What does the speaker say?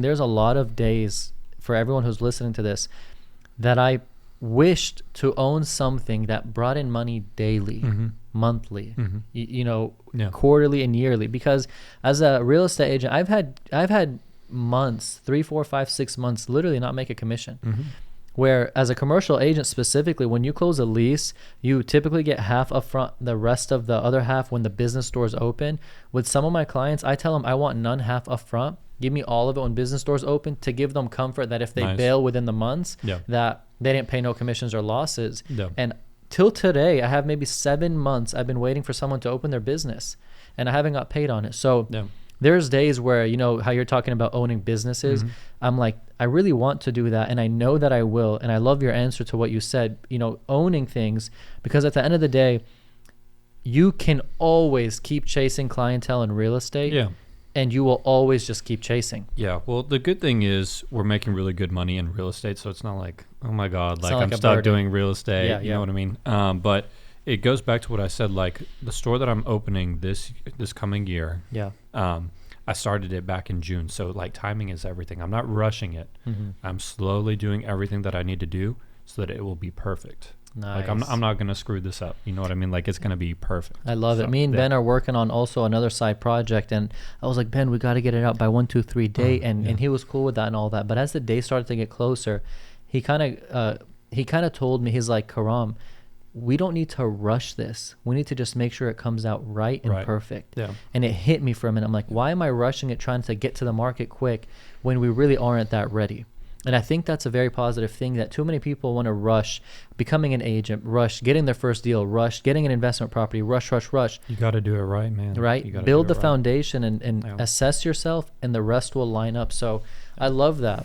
There's a lot of days for everyone who's listening to this that I wished to own something that brought in money daily, monthly, quarterly and yearly. Because as a real estate agent, I've had months, 3, 4, 5, 6 months, literally not make a commission. Where as a commercial agent specifically, when you close a lease, you typically get half upfront, the rest of the other half when the business doors open. With some of my clients, I tell them I want none, half upfront. Give me all of it when business doors open, to give them comfort that if they bail within the months, that they didn't pay no commissions or losses. And till today, I have maybe 7 months I've been waiting for someone to open their business, and I haven't got paid on it. So there's days where, you know, how you're talking about owning businesses. I'm like, I really want to do that, and I know that I will. And I love your answer to what you said, you know, owning things, because at the end of the day, you can always keep chasing clientele in real estate. And you will always just keep chasing. Yeah. Well, the good thing is we're making really good money in real estate. So it's not like, oh my God, like I'm stuck doing real estate. You know what I mean? But it goes back to what I said, like the store that I'm opening this coming year. I started it back in June. So like timing is everything. I'm not rushing it. I'm slowly doing everything that I need to do so that it will be perfect. Like I'm not gonna screw this up. You know what I mean? Like it's gonna be perfect. I love it. Me and Ben are working on also another side project, and I was like, Ben, we got to get it out by 1, 2, 3 day, and he was cool with that and all that. But as the day started to get closer, he kind of told me, he's like, Karam, we don't need to rush this. We need to just make sure it comes out right and perfect. And it hit me for a minute. I'm like, why am I rushing it, trying to get to the market quick when we really aren't that ready? And I think that's a very positive thing, that too many people want to rush becoming an agent, rush getting their first deal, rush getting an investment property, rush. You got to do it right, man. Right? Build the foundation and assess yourself, and the rest will line up. So I love that.